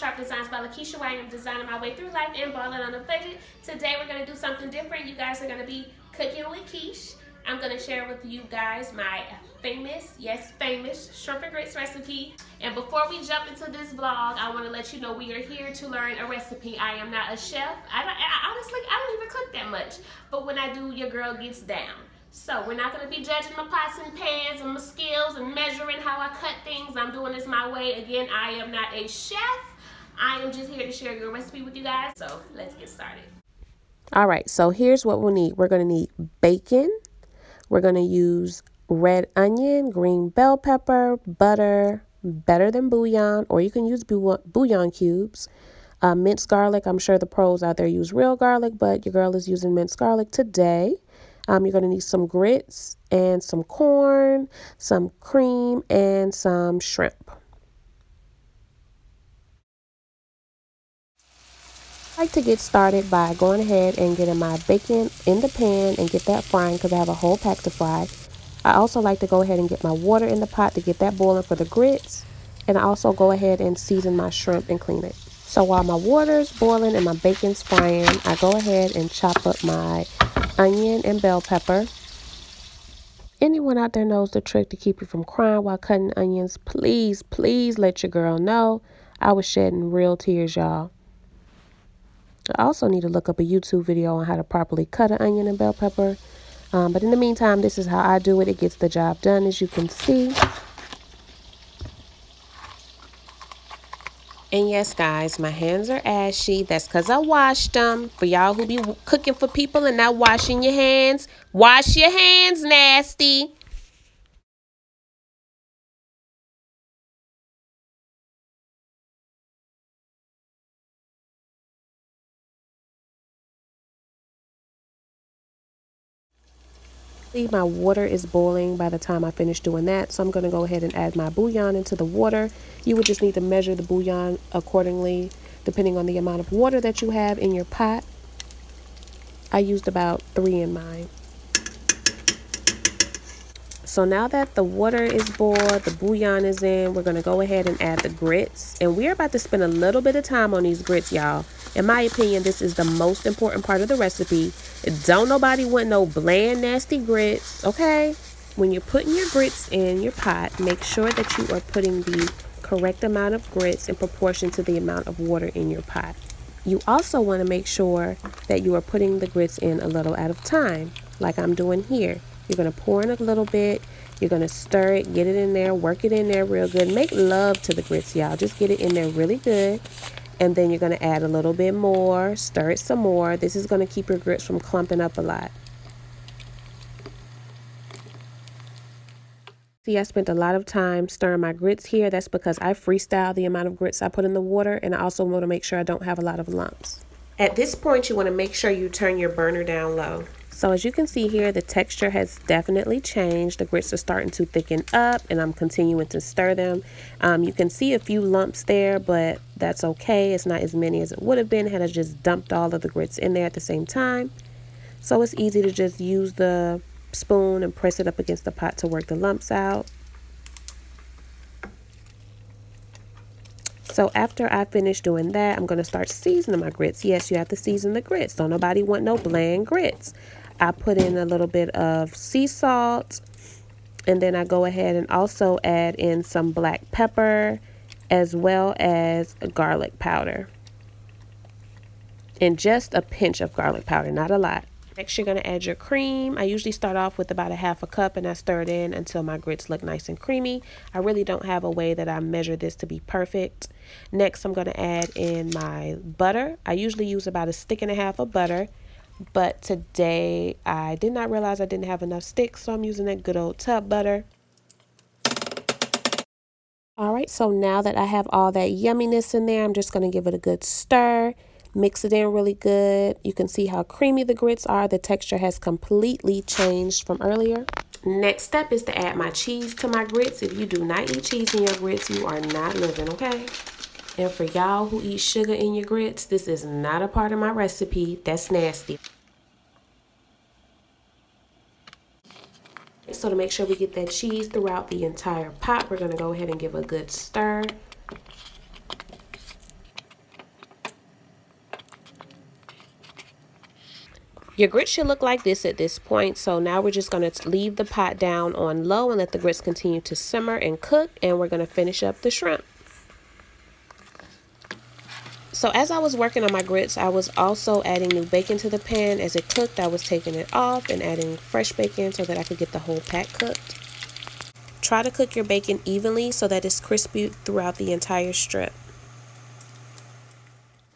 Sharp Designs by Lakeisha, where I am designing my way through life and balling on a budget. Today we're going to do something different. You guys are going to be cooking with quiche. I'm going to share with you guys my famous, yes famous, shrimp and grits recipe. And before we jump into this vlog, I want to let you know we are here to learn a recipe. I am not a chef. Honestly, I don't even cook that much. But when I do, your girl gets down. So we're not going to be judging my pots and pans and my skills and measuring how I cut things. I'm doing this my way. Again, I am not a chef. I am just here to share your recipe with you guys. So let's get started. All right, so here's what we'll need. We're going to need bacon. We're going to use red onion, green bell pepper, butter, better than bouillon, or you can use bouillon cubes. Minced garlic. I'm sure the pros out there use real garlic, but your girl is using minced garlic today. You're going to need some grits and some corn, some cream, and some shrimp. I like to get started by going ahead and getting my bacon in the pan and get that frying because I have a whole pack to fry. I also like to go ahead and get my water in the pot to get that boiling for the grits. And I also go ahead and season my shrimp and clean it. So while my water's boiling and my bacon's frying, I go ahead and chop up my onion and bell pepper. Anyone out there knows the trick to keep you from crying while cutting onions? Please, please let your girl know. I was shedding real tears, y'all. I also need to look up a YouTube video on how to properly cut an onion and bell pepper. But in the meantime, this is how I do it. It gets the job done, as you can see. And yes, guys, my hands are ashy. That's because I washed them. For y'all who be cooking for people and not washing your hands, wash your hands, nasty. My water is boiling by the time I finish doing that, so I'm going to go ahead and add my bouillon into the water. You would just need to measure the bouillon accordingly, depending on the amount of water that you have in your pot. I used about 3 in mine. So now that the water is boiled, the bouillon is in, we're going to go ahead and add the grits. And we're about to spend a little bit of time on these grits, y'all. In my opinion, this is the most important part of the recipe. Don't nobody want no bland, nasty grits, okay? When you're putting your grits in your pot, make sure that you are putting the correct amount of grits in proportion to the amount of water in your pot. You also want to make sure that you are putting the grits in a little at a time, like I'm doing here. You're going to pour in a little bit. You're going to stir it, get it in there, work it in there real good. Make love to the grits, y'all. Just get it in there really good. And then you're going to add a little bit more, stir it some more. This is going to keep your grits from clumping up a lot. See, I spent a lot of time stirring my grits here. That's because I freestyle the amount of grits I put in the water, and I also want to make sure I don't have a lot of lumps. At this point, you want to make sure you turn your burner down low. So as you can see here, the texture has definitely changed. The grits are starting to thicken up, and I'm continuing to stir them. You can see a few lumps there, but that's okay. It's not as many as it would have been had I just dumped all of the grits in there at the same time. So it's easy to just use the spoon and press it up against the pot to work the lumps out. So after I finish doing that, I'm going to start seasoning my grits. Yes, you have to season the grits. Don't nobody want no bland grits. I put in a little bit of sea salt, and then I go ahead and also add in some black pepper as well as garlic powder. And just a pinch of garlic powder, not a lot. Next, you're going to add your cream. I usually start off with about a half a cup and I stir it in until my grits look nice and creamy. I really don't have a way that I measure this to be perfect. Next, I'm going to add in my butter. I usually use about 1.5 sticks of butter, but today I did not realize I didn't have enough sticks, so I'm using that good old tub butter. All right, so now that I have all that yumminess in there, I'm just going to give it a good stir. Mix it in really good. You can see how creamy the grits are. The texture has completely changed from earlier. Next step is to add my cheese to my grits. If you do not eat cheese in your grits, you are not living, okay? And for y'all who eat sugar in your grits, this is not a part of my recipe. That's nasty. So to make sure we get that cheese throughout the entire pot, we're going to go ahead and give a good stir. Your grits should look like this at this point. So now we're just going to leave the pot down on low and let the grits continue to simmer and cook. And we're going to finish up the shrimp. So as I was working on my grits, I was also adding new bacon to the pan. As it cooked, I was taking it off and adding fresh bacon so that I could get the whole pack cooked. Try to cook your bacon evenly so that it's crispy throughout the entire strip.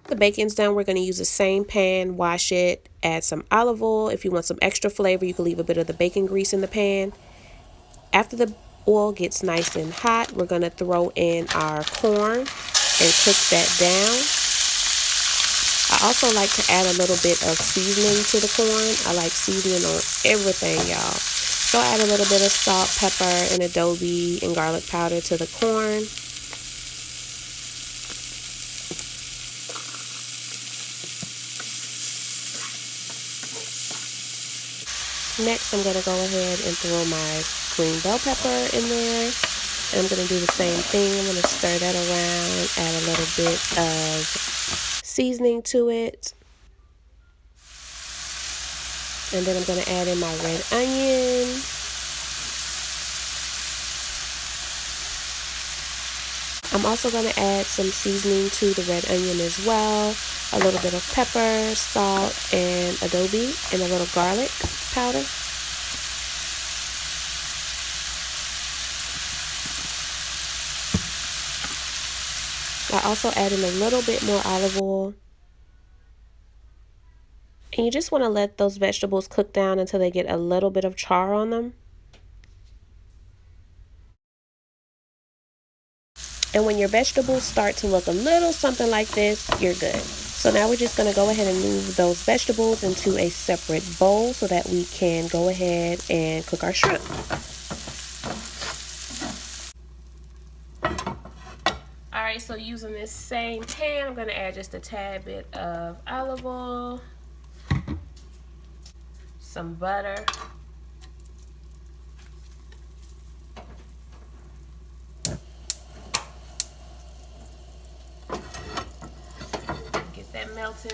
The bacon's done. We're going to use the same pan, wash it, add some olive oil. If you want some extra flavor, you can leave a bit of the bacon grease in the pan. After the oil gets nice and hot, we're going to throw in our corn and cook that down. I also like to add a little bit of seasoning to the corn. I like seasoning on everything, y'all. So I add a little bit of salt, pepper, and adobe and garlic powder to the corn. Next, I'm going to go ahead and throw my green bell pepper in there. And I'm going to do the same thing. I'm going to stir that around, add a little bit of seasoning to it. And then I'm going to add in my red onion. I'm also going to add some seasoning to the red onion as well. A little bit of pepper, salt, and adobe, and a little garlic powder. I also add in a little bit more olive oil. And you just want to let those vegetables cook down until they get a little bit of char on them. And when your vegetables start to look a little something like this, you're good. So now we're just going to go ahead and move those vegetables into a separate bowl so that we can go ahead and cook our shrimp. Alright, so using this same pan, I'm going to add just a tad bit of olive oil, some butter, get that melting.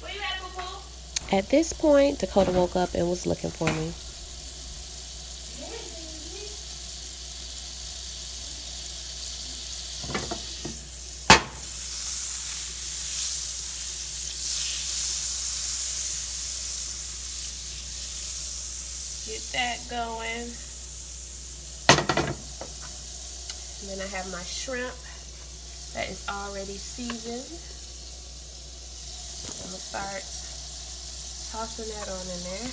Where you at, Poo-Poo? At this point, Dakota woke up and was looking for me. Get that going. And then I have my shrimp that is already seasoned. I'm gonna start tossing that on in there.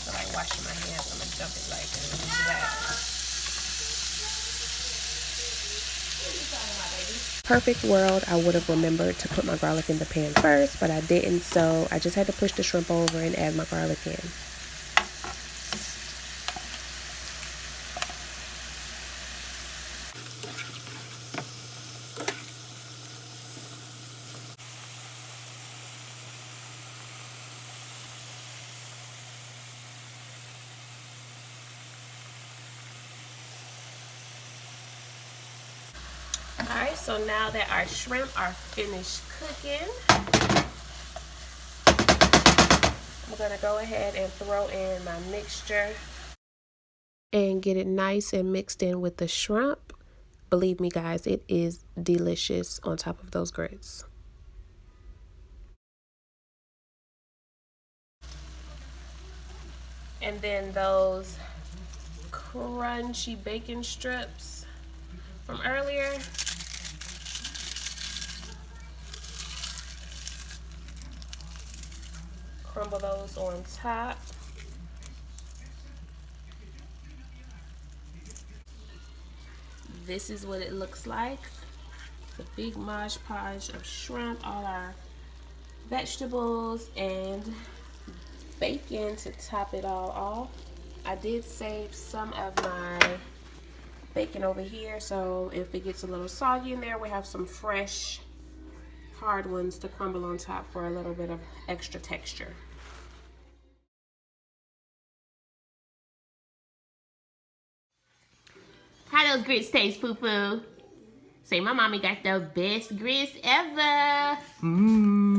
So like washing my hands, I'm gonna dump it like that. Perfect world, I would have remembered to put my garlic in the pan first, but I didn't, so I just had to push the shrimp over and add my garlic in. Alright, so now that our shrimp are finished cooking, I'm going to go ahead and throw in my mixture and get it nice and mixed in with the shrimp. Believe me, guys, it is delicious on top of those grits. And then those crunchy bacon strips from earlier. Crumble those on top. This is what it looks like. The big mosh podge of shrimp, all our vegetables, and bacon to top it all off. I did save some of my bacon over here, so if it gets a little soggy in there, we have some fresh hard ones to crumble on top for a little bit of extra texture. How those grits taste, Poo-Poo? Say my mommy got the best grits ever. Mmm.